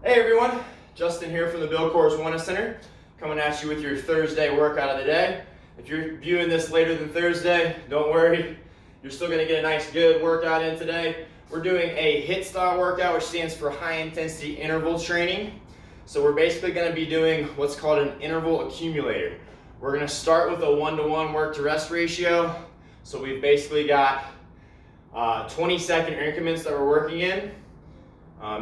Hey everyone, Justin here from the Bill Coors Wellness Center, coming at you with your Thursday workout of the day. If you're viewing this later than Thursday, don't worry, you're still going to get a nice good workout in today. We're doing a HIIT style workout, which stands for high intensity interval training. So we're basically going to be doing what's called an interval accumulator. We're going to start with a 1-to-1 work to rest ratio. So we've basically got 20-second increments that we're working in.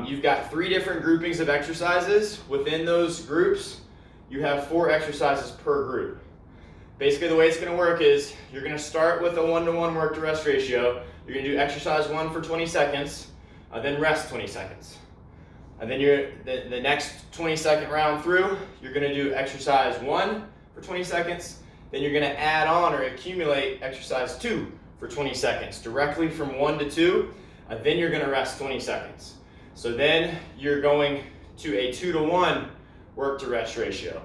You've got 3 different groupings of exercises. Within those groups, you have 4 exercises per group. Basically, the way it's going to work is you're going to start with a 1-to-1 work to rest ratio. You're going to do exercise 1 for 20 seconds, then rest 20 seconds. And then the next 20-second round through, you're going to do exercise 1 for 20 seconds. Then you're going to add on or accumulate exercise 2 for 20 seconds, directly from 1 to 2. Then you're going to rest 20 seconds. So then you're going to a 2-to-1 work to rest ratio.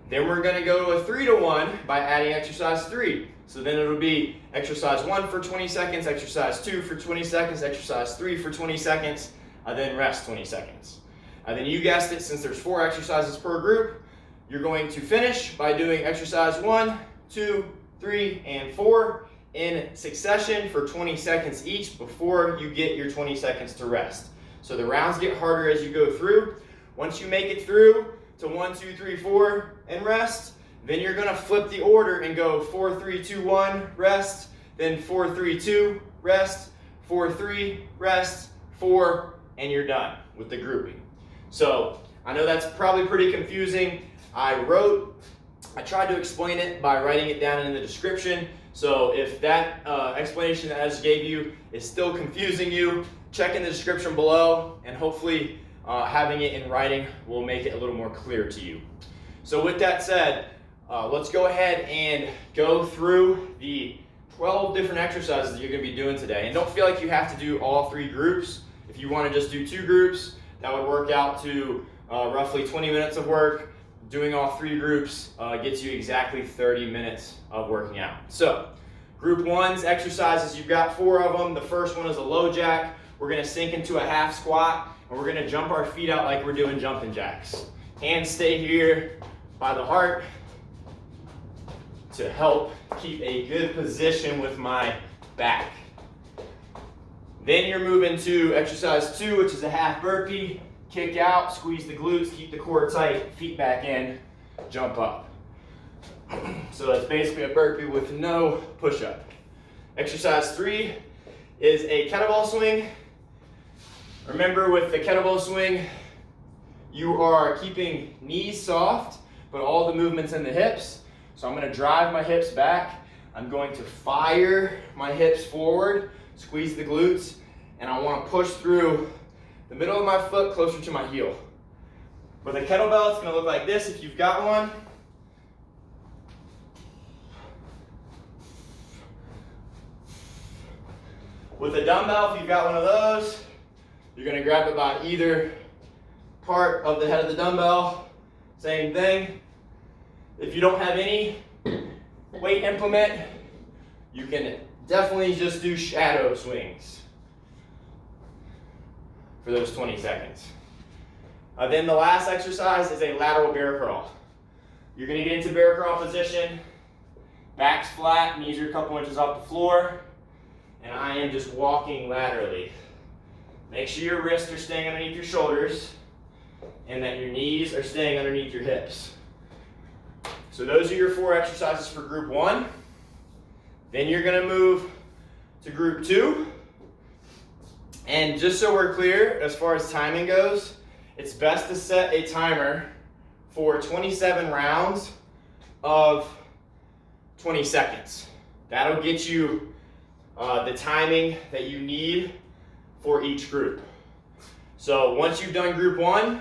Then we're going to go to a 3-to-1 by adding exercise 3. So then it'll be exercise 1 for 20 seconds, exercise 2 for 20 seconds, exercise 3 for 20 seconds, then rest 20 seconds. And then you guessed it, since there's 4 exercises per group, you're going to finish by doing exercise 1, 2, 3, and 4 in succession for 20 seconds each before you get your 20 seconds to rest. So the rounds get harder as you go through. Once you make it through to 1, 2, 3, 4 and rest, then you're going to flip the order and go 4, 3, 2, 1, rest, then 4, 3, 2, rest, 4, 3, rest, 4, and you're done with the grouping. So I know that's probably pretty confusing. I tried to explain it by writing it down in the description. So if that explanation that I just gave you is still confusing you, check in the description below, and hopefully having it in writing will make it a little more clear to you. So with that said, let's go ahead and go through the 12 different exercises that you're going to be doing today. And don't feel like you have to do all 3 groups. If you want to just do 2 groups, that would work out to roughly 20 minutes of work. Doing all 3 groups gets you exactly 30 minutes of working out. So group 1's exercises, you've got 4 of them. The first one is a low jack. We're going to sink into a half squat, and we're going to jump our feet out like we're doing jumping jacks. Hands stay here by the heart to help keep a good position with my back. Then you're moving to exercise 2, which is a half burpee. Kick out, squeeze the glutes, keep the core tight, feet back in, jump up. So that's basically a burpee with no push-up. Exercise 3 is a kettlebell swing. Remember, with the kettlebell swing, you are keeping knees soft, but all the movement's in the hips. So I'm going to drive my hips back. I'm going to fire my hips forward, squeeze the glutes, and I want to push through the middle of my foot closer to my heel. With a kettlebell, it's going to look like this if you've got one. With a dumbbell, if you've got one of those, you're going to grab it by either part of the head of the dumbbell. Same thing. If you don't have any weight implement, you can definitely just do shadow swings for those 20 seconds. Then the last exercise is a lateral bear crawl. You're going to get into bear crawl position. Back's flat, knees are a couple inches off the floor, and I am just walking laterally. Make sure your wrists are staying underneath your shoulders and that your knees are staying underneath your hips. So those are your 4 exercises for group 1. Then you're going to move to group 2. And just so we're clear, as far as timing goes, it's best to set a timer for 27 rounds of 20 seconds. That'll get you the timing that you need for each group. So once you've done group 1,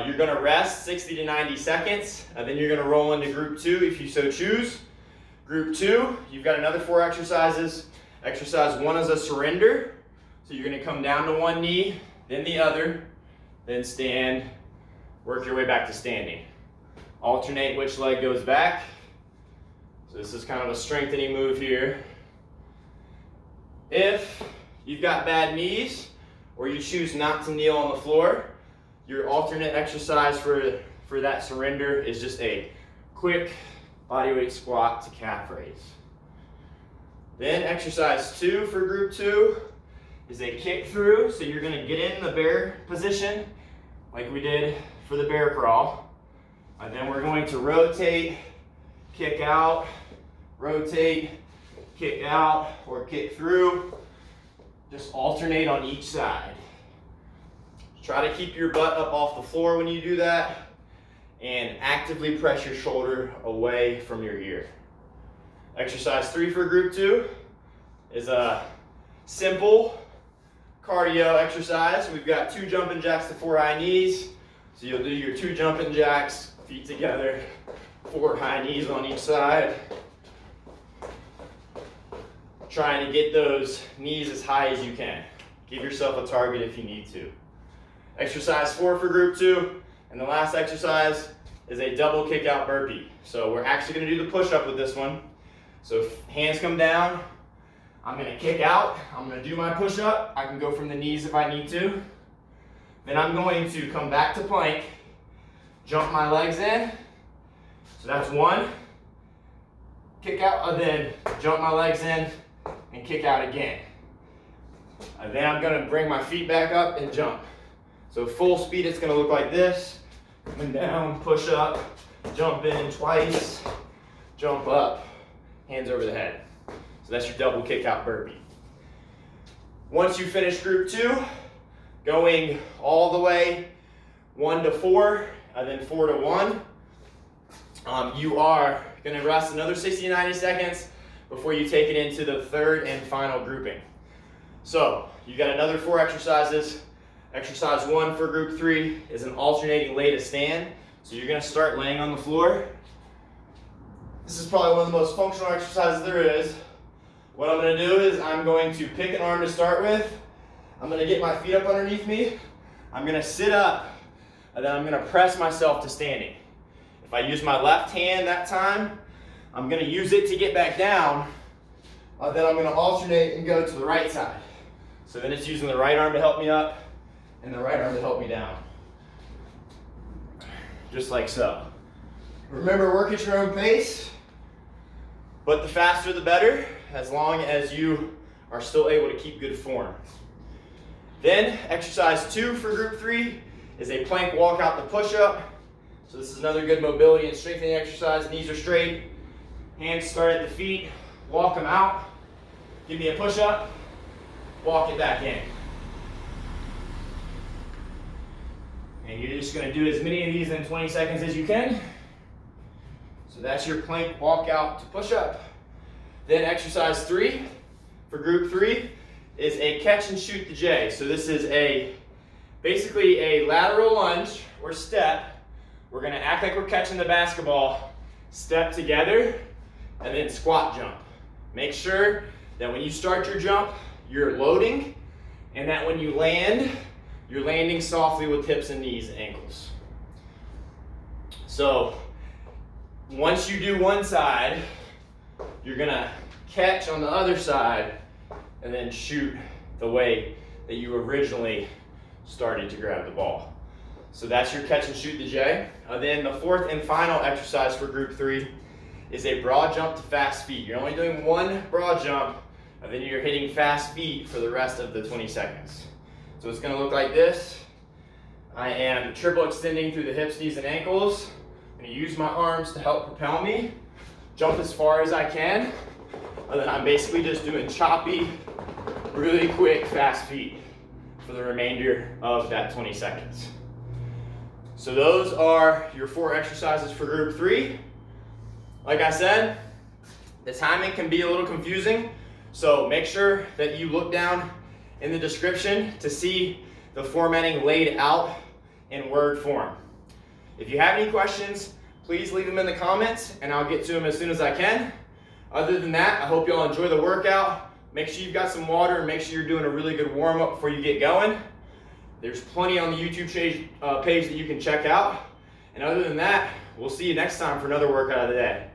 you're going to rest 60 to 90 seconds, and then you're going to roll into group 2 if you so choose. Group 2, you've got another 4 exercises. Exercise 1 is a surrender. So you're going to come down to one knee, then the other, then stand, work your way back to standing. Alternate which leg goes back. So this is kind of a strengthening move here. If you've got bad knees, or you choose not to kneel on the floor, Your alternate exercise for that surrender is just a quick bodyweight squat to calf raise. Then exercise 2 for group 2 is a kick through. So you're gonna get in the bear position like we did for the bear crawl. And then we're going to rotate, kick out, rotate, kick out, or kick through. Just alternate on each side. Try to keep your butt up off the floor when you do that, and actively press your shoulder away from your ear. Exercise 3 for group 2 is a simple cardio exercise. We've got 2 jumping jacks to 4 high knees. So you'll do your 2 jumping jacks, feet together, 4 high knees on each side. Trying to get those knees as high as you can. Give yourself a target if you need to. Exercise 4 for group 2, and the last exercise is a double kick out burpee. So we're actually gonna do the push up with this one. So if hands come down, I'm gonna kick out, I'm gonna do my push up. I can go from the knees if I need to. Then I'm going to come back to plank, jump my legs in. So that's 1. Kick out, and then jump my legs in and kick out again. And then I'm gonna bring my feet back up and jump. So full speed, it's gonna look like this. Coming down, push up, jump in twice, jump up, hands over the head. So that's your double kick out burpee. Once you finish group 2, going all the way 1 to 4, and then 4 to 1, you are gonna rest another 60 to 90 seconds before you take it into the 3rd and final grouping. So you got another 4 exercises. Exercise 1 for group 3 is an alternating lay to stand. So you're gonna start laying on the floor. This is probably one of the most functional exercises there is. What I'm gonna do is I'm going to pick an arm to start with. I'm gonna get my feet up underneath me. I'm gonna sit up, and then I'm gonna press myself to standing. If I use my left hand that time, I'm gonna use it to get back down. Then I'm gonna alternate and go to the right side. So then it's using the right arm to help me up and the right arm to help me down. Just like so. Remember, work at your own pace, but the faster the better, as long as you are still able to keep good form. Then exercise 2 for group 3 is a plank walkout to push up. So this is another good mobility and strengthening exercise. Knees are straight, hands start at the feet, walk them out, give me a push up, walk it back in. And you're just gonna do as many of these in 20 seconds as you can. So that's your plank walkout to push up. Then exercise 3 for group 3 is a catch and shoot the J. So this is basically a lateral lunge or step. We're gonna act like we're catching the basketball, step together, and then squat jump. Make sure that when you start your jump, you're loading, and that when you land, you're landing softly with hips and knees and ankles. So once you do one side, you're gonna catch on the other side and then shoot the way that you originally started to grab the ball. So that's your catch and shoot the J. Then the 4th and final exercise for group 3 is a broad jump to fast feet. You're only doing 1 broad jump, and then you're hitting fast feet for the rest of the 20 seconds. So it's gonna look like this. I am triple extending through the hips, knees, and ankles. I'm gonna use my arms to help propel me, jump as far as I can, and then I'm basically just doing choppy, really quick, fast feet for the remainder of that 20 seconds. So those are your 4 exercises for group 3. Like I said, the timing can be a little confusing, so make sure that you look down in the description to see the formatting laid out in Word form. If you have any questions, please leave them in the comments and I'll get to them as soon as I can. Other than that, I hope you all enjoy the workout. Make sure you've got some water and make sure you're doing a really good warm-up before you get going. There's plenty on the YouTube page that you can check out. And other than that, we'll see you next time for another workout of the day.